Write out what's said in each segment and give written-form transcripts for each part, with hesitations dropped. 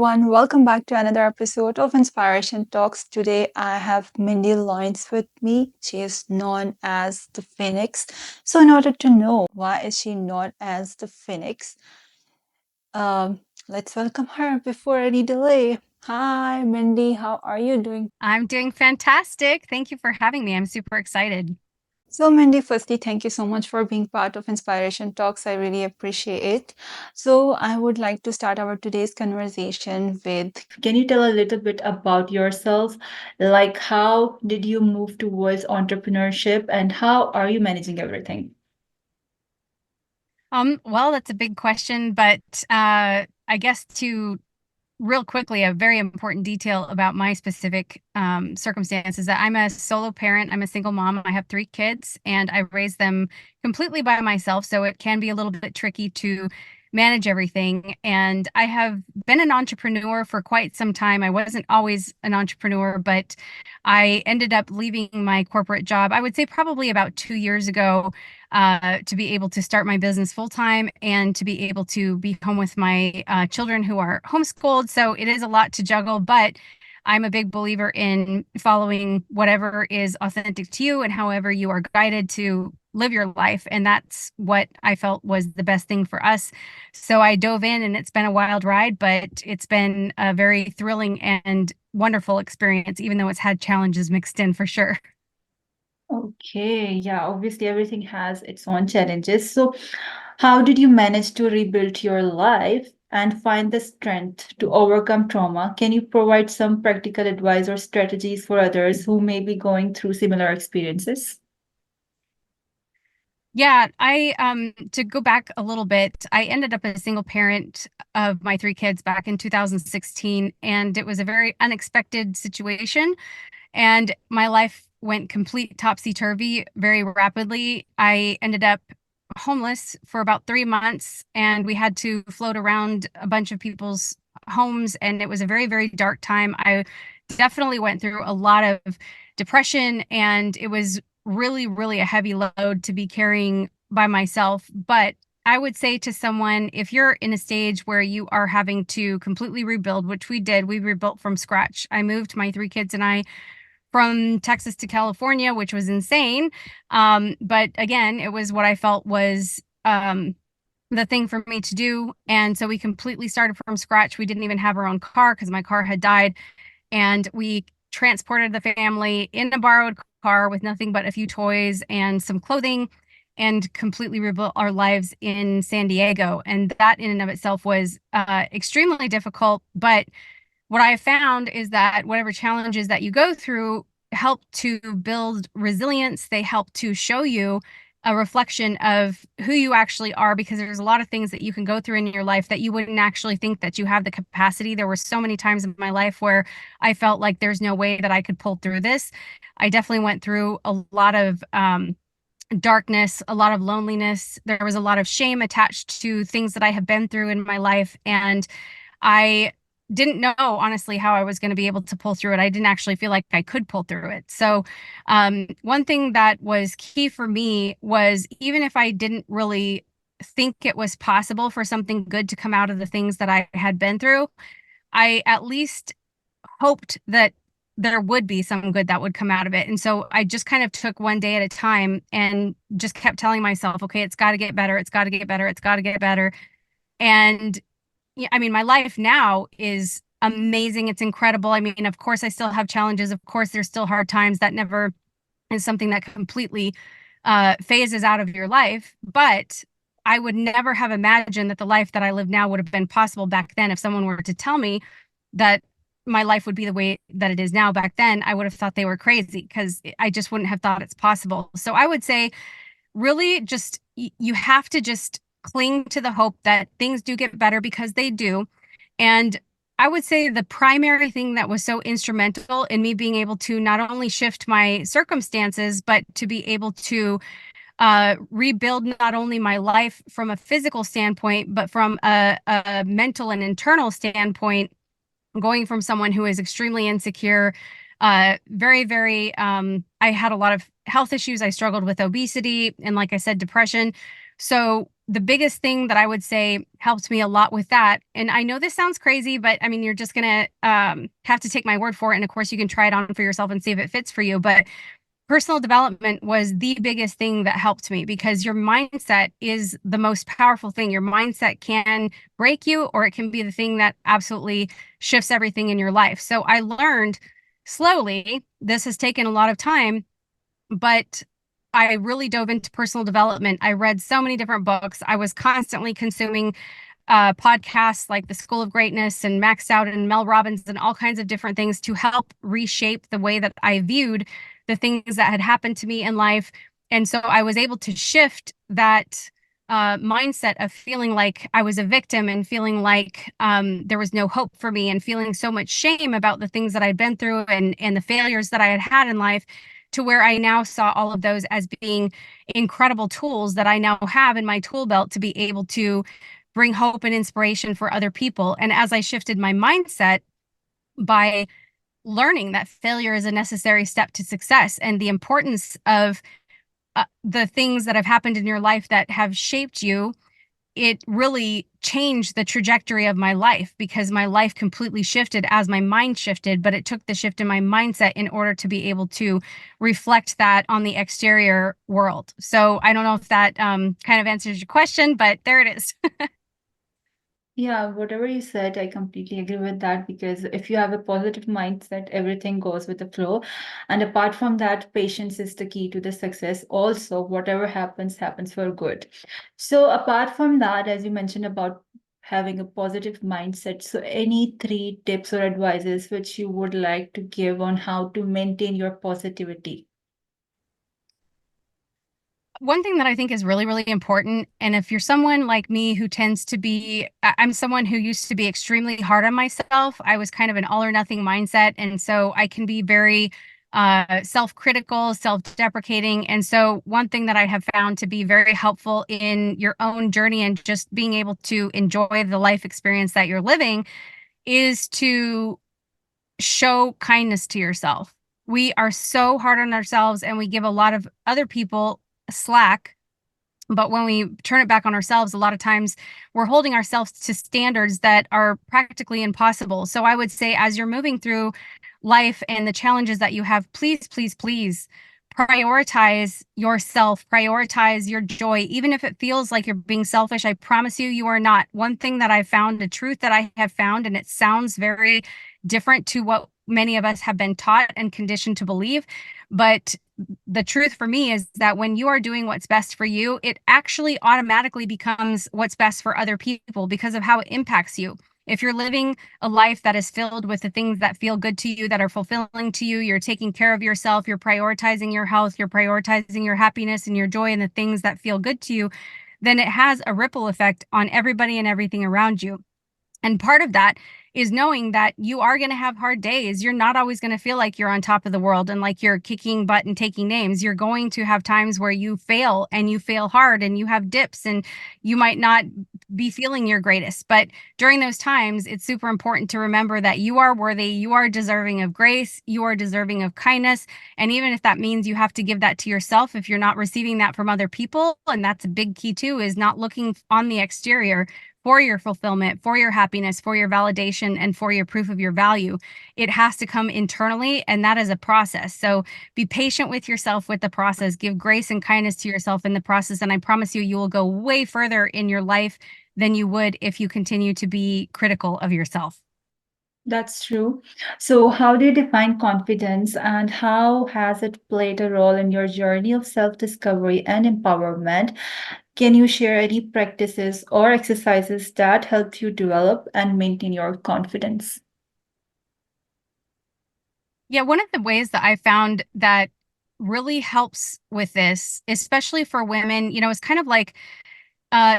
everyone. Welcome back to another episode of Inspiration Talks. Today I have Mindi Lyons with me. She is known as the Phoenix. So, in order to know why is she known as the Phoenix, let's welcome her before any delay. Hi, Mindy. How are you doing? I'm doing fantastic. Thank you for having me. I'm super excited. So, Mindy, firstly, thank you so much for being part of Inspiration Talks. I really appreciate it. So, I would like to start our today's conversation with, can you tell a little bit about yourself? Like, how did you move towards entrepreneurship and how are you managing everything? Well, that's a big question, but I guess to real quickly, a very important detail about my specific circumstances that I'm a solo parent. I'm a single mom. I have 3 kids, and I raise them completely by myself. So it can be a little bit tricky to manage everything. And I have been an entrepreneur for quite some time. I wasn't always an entrepreneur, but I ended up leaving my corporate job, I would say probably about 2 years ago, to be able to start my business full time and to be able to be home with my children who are homeschooled. So it is a lot to juggle, but I'm a big believer in following whatever is authentic to you and however you are guided to live your life. And that's what I felt was the best thing for us. So I dove in, and it's been a wild ride, but it's been a very thrilling and wonderful experience, even though it's had challenges mixed in for sure. Okay, yeah, obviously everything has its own challenges. So, how did you manage to rebuild your life and find the strength to overcome trauma? Can you provide some practical advice or strategies for others who may be going through similar experiences? Yeah, I to go back a little bit, I ended up a single parent of my 3 kids back in 2016, and it was a very unexpected situation, and my life went complete topsy-turvy very rapidly. I ended up homeless for about 3 months, and we had to float around a bunch of people's homes, and it was a very, very dark time. I definitely went through a lot of depression, and it was really, really a heavy load to be carrying by myself. But I would say to someone, if you're in a stage where you are having to completely rebuild, which we did, we rebuilt from scratch. I moved my 3 kids and I from Texas to California, which was insane. But again, it was what I felt was the thing for me to do. And so we completely started from scratch. We didn't even have our own car because my car had died. And we transported the family in a borrowed car with nothing but a few toys and some clothing and completely rebuilt our lives in San Diego. And that in and of itself was extremely difficult. But what I have found is that whatever challenges that you go through help to build resilience. They help to show you a reflection of who you actually are, because there's a lot of things that you can go through in your life that you wouldn't actually think that you have the capacity. There were so many times in my life where I felt like there's no way that I could pull through this. I definitely went through a lot of darkness, a lot of loneliness. There was a lot of shame attached to things that I have been through in my life. And I didn't know honestly how I was going to be able to pull through it. I didn't actually feel like I could pull through it. So, one thing that was key for me was, even if I didn't really think it was possible for something good to come out of the things that I had been through, I at least hoped that there would be some good that would come out of it. And so I just kind of took one day at a time and just kept telling myself, okay, it's got to get better. It's got to get better. It's got to get better. And yeah, I mean, my life now is amazing. It's incredible. I mean, of course, I still have challenges. Of course, there's still hard times. That never is something that completely phases out of your life. But I would never have imagined that the life that I live now would have been possible back then. If someone were to tell me that my life would be the way that it is now back then, I would have thought they were crazy, because I just wouldn't have thought it's possible. So I would say, really, just you have to just cling to the hope that things do get better, because they do. And I would say the primary thing that was so instrumental in me being able to not only shift my circumstances, but to be able to rebuild not only my life from a physical standpoint, but from a mental and internal standpoint, going from someone who is extremely insecure, very, very, I had a lot of health issues. I struggled with obesity and, like I said, depression. So the biggest thing that I would say helped me a lot with that, and I know this sounds crazy, but I mean, you're just gonna have to take my word for it. And of course, you can try it on for yourself and see if it fits for you. But personal development was the biggest thing that helped me because your mindset is the most powerful thing. Your mindset can break you, or it can be the thing that absolutely shifts everything in your life. So I learned slowly, this has taken a lot of time, but I really dove into personal development. I read so many different books. I was constantly consuming podcasts like The School of Greatness and Max Out and Mel Robbins and all kinds of different things to help reshape the way that I viewed the things that had happened to me in life. And so I was able to shift that mindset of feeling like I was a victim and feeling like there was no hope for me and feeling so much shame about the things that I'd been through and the failures that I had had in life, to where I now saw all of those as being incredible tools that I now have in my tool belt to be able to bring hope and inspiration for other people. And as I shifted my mindset by learning that failure is a necessary step to success and the importance of the things that have happened in your life that have shaped you, it really changed the trajectory of my life because my life completely shifted as my mind shifted, but it took the shift in my mindset in order to be able to reflect that on the exterior world. So I don't know if that kind of answers your question, but there it is. Yeah, whatever you said, I completely agree with that because if you have a positive mindset, everything goes with the flow. And apart from that, patience is the key to the success. Also, whatever happens, happens for good. So, apart from that, as you mentioned about having a positive mindset, so any three tips or advices which you would like to give on how to maintain your positivity? One thing that I think is really, really important, and if you're someone like me who tends to be, I'm someone who used to be extremely hard on myself. I was kind of an all or nothing mindset. And so I can be very self-critical, self-deprecating. And so one thing that I have found to be very helpful in your own journey and just being able to enjoy the life experience that you're living is to show kindness to yourself. We are so hard on ourselves and we give a lot of other people slack, but when we turn it back on ourselves, a lot of times we're holding ourselves to standards that are practically impossible. So I would say, as you're moving through life and the challenges that you have, please, please, please prioritize yourself, prioritize your joy, even if it feels like you're being selfish. I promise you, you are not. One thing that I found, a truth that I have found, and it sounds very different to what many of us have been taught and conditioned to believe, but the truth for me is that when you are doing what's best for you, it actually automatically becomes what's best for other people because of how it impacts you. If you're living a life that is filled with the things that feel good to you, that are fulfilling to you, you're taking care of yourself, you're prioritizing your health, you're prioritizing your happiness and your joy and the things that feel good to you, then it has a ripple effect on everybody and everything around you. And part of that is knowing that you are going to have hard days. You're not always going to feel like you're on top of the world and like you're kicking butt and taking names. You're going to have times where you fail and you fail hard and you have dips and you might not be feeling your greatest. But during those times, it's super important to remember that you are worthy, you are deserving of grace, you are deserving of kindness. And even if that means you have to give that to yourself, if you're not receiving that from other people, and that's a big key too, is not looking on the exterior for your fulfillment, for your happiness, for your validation, and for your proof of your value. It has to come internally, and that is a process. So be patient with yourself with the process. Give grace and kindness to yourself in the process. And I promise you, you will go way further in your life than you would if you continue to be critical of yourself. That's true. So, how do you define confidence and how has it played a role in your journey of self-discovery and empowerment? Can you share any practices or exercises that help you develop and maintain your confidence? Yeah, one of the ways that I found that really helps with this, especially for women, it's kind of like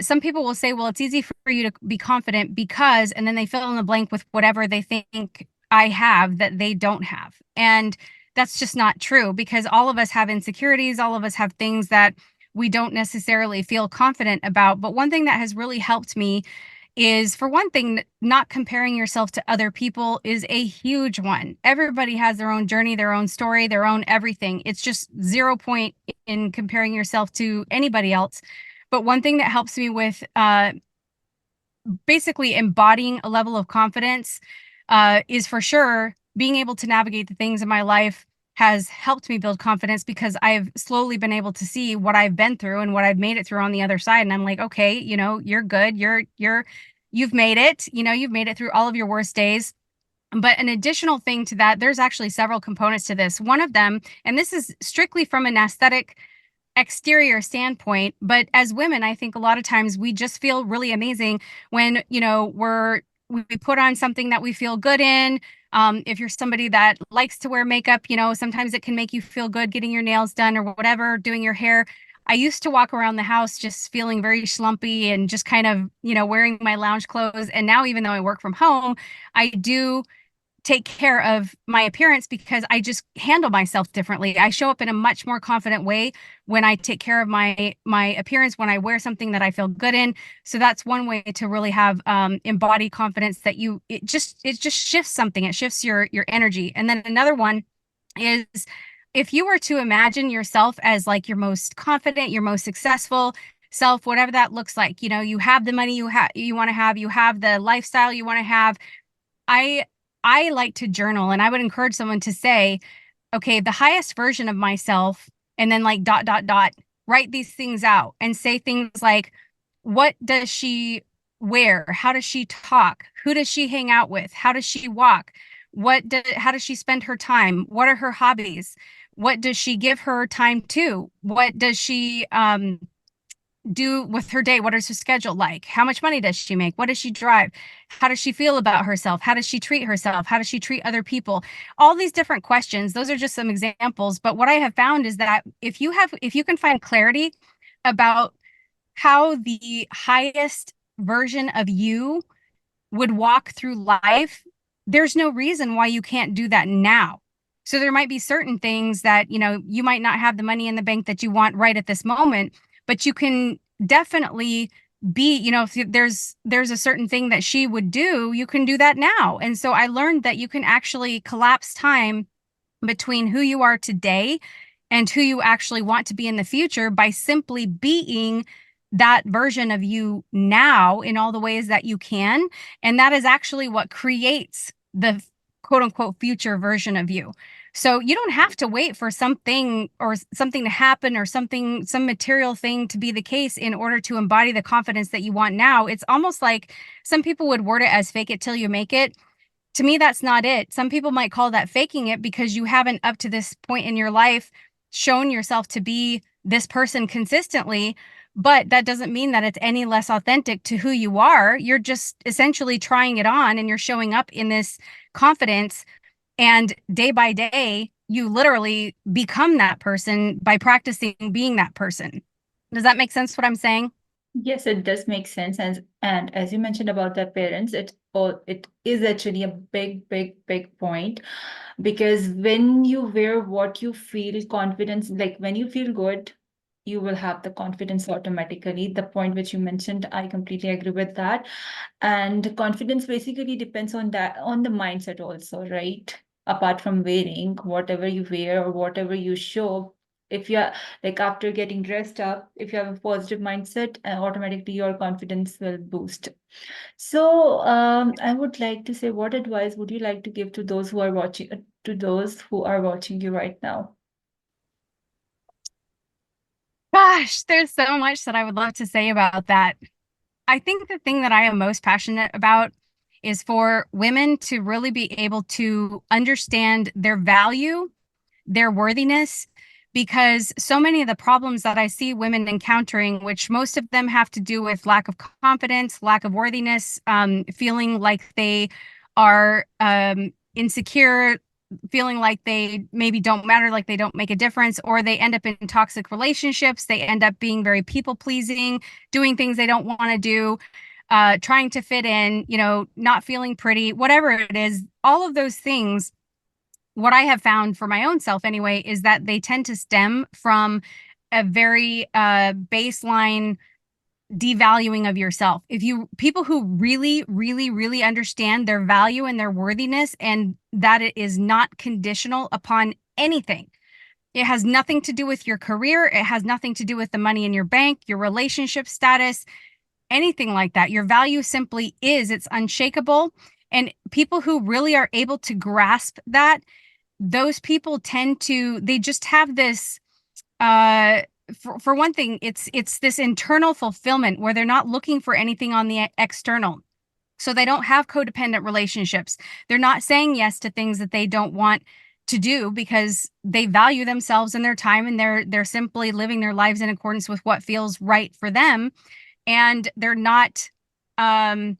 some people will say, well, it's easy for you to be confident because, and then they fill in the blank with whatever they think I have that they don't have. And that's just not true because all of us have insecurities, all of us have things that we don't necessarily feel confident about. But one thing that has really helped me is, for one thing, not comparing yourself to other people is a huge one. Everybody has their own journey, their own story, their own everything. It's just 0 point in comparing yourself to anybody else. But one thing that helps me with basically embodying a level of confidence is for sure being able to navigate the things in my life has helped me build confidence because I've slowly been able to see what I've been through and what I've made it through on the other side. And I'm like, okay, you're good. You've made it. You've made it through all of your worst days. But an additional thing to that, there's actually several components to this. One of them, and this is strictly from an aesthetic exterior standpoint, but as women, I think a lot of times we just feel really amazing when, we put on something that we feel good in. If you're somebody that likes to wear makeup, sometimes it can make you feel good getting your nails done or whatever, doing your hair. I used to walk around the house just feeling very schlumpy and just kind of, wearing my lounge clothes. And now, even though I work from home, I do take care of my appearance because I just handle myself differently. I show up in a much more confident way when I take care of my appearance, when I wear something that I feel good in. So that's one way to really have embody confidence that it just shifts something. It shifts your energy. And then another one is if you were to imagine yourself as like your most confident, your most successful self, whatever that looks like, you have the money you want to have, you have the lifestyle you want to have. I I like to journal and I would encourage someone to say, okay, the highest version of myself, and then like dot dot dot, write these things out and say things like, what does she wear? How does she talk? Who does she hang out with? How does she walk? How does she spend her time? What are her hobbies? What does she give her time to? What does she do with her day? What is her schedule like? How much money does she make? What does she drive? How does she feel about herself? How does she treat herself? How does she treat other people? All these different questions. Those are just some examples. But what I have found is that if you can find clarity about how the highest version of you would walk through life, there's no reason why you can't do that now. So there might be certain things that, you might not have the money in the bank that you want right at this moment, but you can definitely be, if there's a certain thing that she would do, you can do that now. And so I learned that you can actually collapse time between who you are today and who you actually want to be in the future by simply being that version of you now in all the ways that you can. And that is actually what creates the quote unquote future version of you. So you don't have to wait for something to happen or some material thing to be the case in order to embody the confidence that you want now. It's almost like some people would word it as fake it till you make it. To me, that's not it. Some people might call that faking it because you haven't, up to this point in your life, shown yourself to be this person consistently. But that doesn't mean that it's any less authentic to who you are. You're just essentially trying it on and you're showing up in this confidence. And day by day, you literally become that person by practicing being that person. Does that make sense what I'm saying? Yes, it does make sense. And as you mentioned about the parents, it is actually a big, big, big point, because when you wear what you feel confidence, like when you feel good, you will have the confidence automatically. The point which you mentioned, I completely agree with that. And confidence basically depends on that, on the mindset also, right? Apart from wearing, whatever you wear or whatever you show, if you're like after getting dressed up, if you have a positive mindset, automatically your confidence will boost. So I would like to say, what advice would you like to give to those who are watching, you right now? Gosh, there's so much that I would love to say about that. I think the thing that I am most passionate about is for women to really be able to understand their value, their worthiness, because so many of the problems that I see women encountering, which most of them have to do with lack of confidence, lack of worthiness, feeling like they are insecure, feeling like they maybe don't matter, like they don't make a difference, or they end up in toxic relationships. They end up being very people pleasing, doing things they don't want to do, trying to fit in, not feeling pretty, whatever it is, all of those things. What I have found for my own self anyway is that they tend to stem from a very baseline devaluing of yourself. If you people who really, really, really understand their value and their worthiness, and that it is not conditional upon anything, It has nothing to do with your career. It has nothing to do with the money in your bank, your relationship status, anything like that. Your value simply is, it's unshakable. And people who really are able to grasp that, those people tend to, they just have this, uh, for one thing, it's this internal fulfillment where they're not looking for anything on the external. So they don't have codependent relationships. They're not saying yes to things that they don't want to do because they value themselves and their time, and they're simply living their lives in accordance with what feels right for them. And they're not, um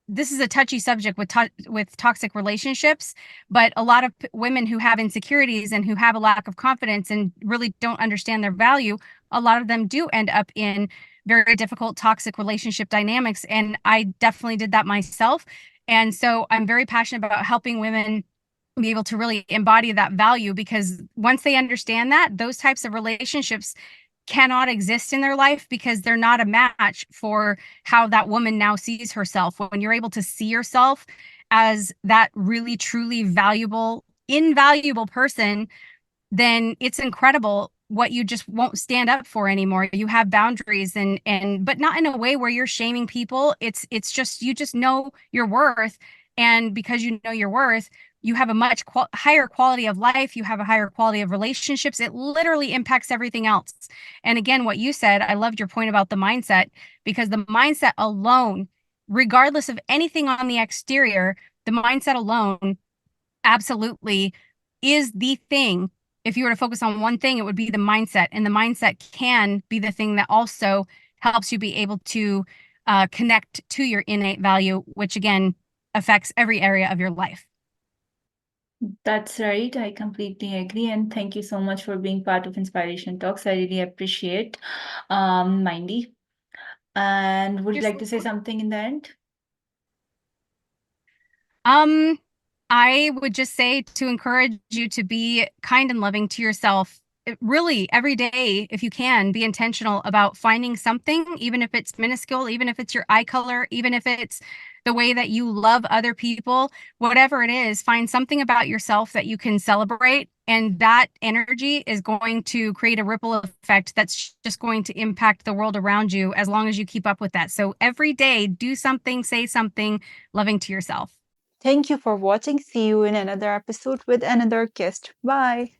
this is a touchy subject with toxic relationships, but a lot of women who have insecurities and who have a lack of confidence and really don't understand their value, a lot of them do end up in very difficult toxic relationship dynamics. And I definitely did that myself. And so I'm very passionate about helping women be able to really embody that value, because once they understand that, those types of relationships cannot exist in their life because they're not a match for how that woman now sees herself. When you're able to see yourself as that really truly valuable, invaluable person, then it's incredible what you just won't stand up for anymore. You have boundaries, and but not in a way where you're shaming people. It's just, you just know your worth, and because you know your worth, you have a much higher quality of life, you have a higher quality of relationships. It literally impacts everything else. And again, what you said, I loved your point about the mindset, because the mindset alone, regardless of anything on the exterior, the mindset alone absolutely is the thing. If you were to focus on one thing, it would be the mindset. And the mindset can be the thing that also helps you be able to connect to your innate value, which again affects every area of your life. That's right. I completely agree. And thank you so much for being part of Inspiration Talks. I really appreciate, Mindy. And would you You're like so to say something in the end? Um, I would just say to encourage you to be kind and loving to yourself. Really, every day, if you can, be intentional about finding something, even if it's minuscule, even if it's your eye color, even if it's the way that you love other people, whatever it is, find something about yourself that you can celebrate. And that energy is going to create a ripple effect that's just going to impact the world around you as long as you keep up with that. So every day, do something, say something loving to yourself. Thank you for watching. See you in another episode with another guest. Bye.